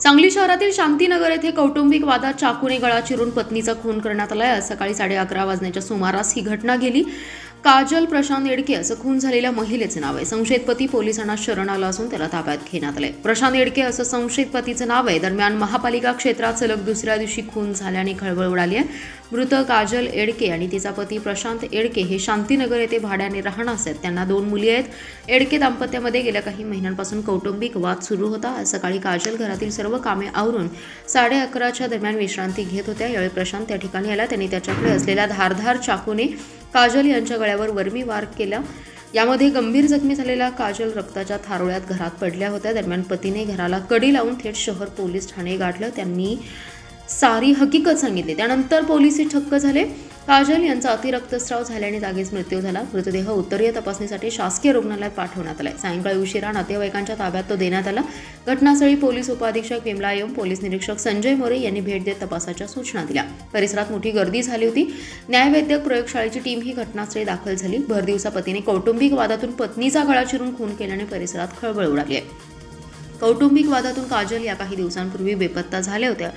सांगली शहरातील शांतीनगर येथे कौटुंबिक वादात चाकूने गळा चिरून पत्नीचा खून करण्यात आला आहे। आज सकाळी 11:30 वाजण्याच्या सुमारास ही घटना घडली। काजल प्रशांत येडके असं खून झालेल्या महिलेचे नाव आहे। संशयित पती पोलिसांना शरण आला असून त्याला ताब्यात घेण्यात आले। प्रशांत येडके असं संशयित पतीचं नाव आहे। दरम्यान महापालिका क्षेत्रात सलग दुसऱ्या दिवशी खून झाल्याने खळबळ उडाली आहे। मृत काजल येडके आणि तिचा पती प्रशांत येडके हे शांतीनगर येथे भाड्याने राहणास आहेत। त्यांना 2 मुली आहेत। येडके दाम्पत्यामध्ये गेल्या काही महिन्यांपासून कौटुंबिक वाद सुरू होता। आज सकाळी काजल घरातील सर्व कामे आवरून 11:30च्या दरम्यान विश्रांती घेत होत्या। यावेळी प्रशांत त्या ठिकाणी आला। त्यांनी त्याच्याकडे असलेल्या धारदार चाकूने काजल यांच्या गळ्यावर वर्मी वार केला। यामध्ये गंभीर जखमी झालेल्या काजल रक्ताच्या थारोळ्यात घरात पडल्या होत्या। दरम्यान पतीने घराला कडी लावून थेट शहर पोलीस ठाणे गाठलं। त्यांनी सारी हकीकत सांगितली। त्यानंतर पोलिस थक्क झाले। काजल यांचा अतिरक्तस्राव झाल्याने जागीच मृत्यू झाला। मृतदेह उत्तरीय तपासणीसाठी शासकीय रुग्णालयात पाठवण्यात आला। सायंकाळी उशिरा नातेवाईकांच्या ताब्यात तो देण्यात आला। घटनास्थळी पोलीस उपअधीक्षक विमला एम, पोलीस निरीक्षक संजय मोरे यांनी भेट देत तपासाच्या सूचना दिल्या। परिसरात मोठी गर्दी झाली होती। न्यायवैद्यक प्रयोगशाळेची टीम ही घटनास्थळी दाखल झाली। भरदिवसा पतीने कौटुंबिक वादातून पत्नीचा गळा चिरून खून केल्याने परिसरात खळबळ उडाली आहे। कौटुंबिक वादातून काजल या काही दिवसांपूर्वी बेपत्ता झाल्या होत्या।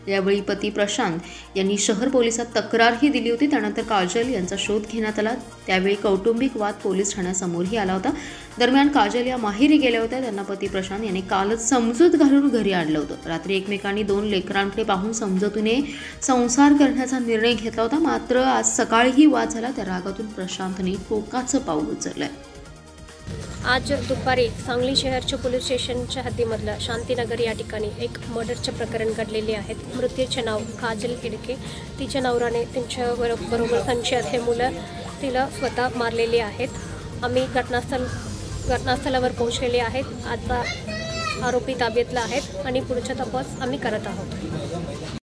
यावेळी पती प्रशांत यांनी शहर पोलिसात तक्रारही दिली होती। त्यानंतर काजल यांचा शोध घेण्यात आला। त्यावेळी कौटुंबिक वाद पोलीस ठाण्यासमोरही आला होता। दरम्यान काजल या माहेरी गेल्या होत्या। त्यांना पती प्रशांत यांनी कालच समजूत घालून घरी आणलं होतं। रात्री एकमेकांनी 2 लेकरांकडे पाहून समजूतीने संसार करण्याचा निर्णय घेतला होता। मात्र आज सकाळीही वाद झाला। त्या रागातून प्रशांतने टोकाचं पाऊल उचललंय। आज दुपारी सांगली शहरच्या पोलीस स्टेशनच्या हद्दीमधलं शांतीनगर या ठिकाणी एक मर्डरचे प्रकरण घडलेले आहेत। मृत्यूचे नाव काजल येडके। तिच्या नवऱ्याने तिच्याबरोबर संशयित हे मुलं तिला स्वतः मारलेले आहेत। आम्ही घटनास्थळावर पोहोचलेले आहेत। आता आरोपी ताब्यातला आहेत आणि पुढचा तपास आम्ही करत आहोत।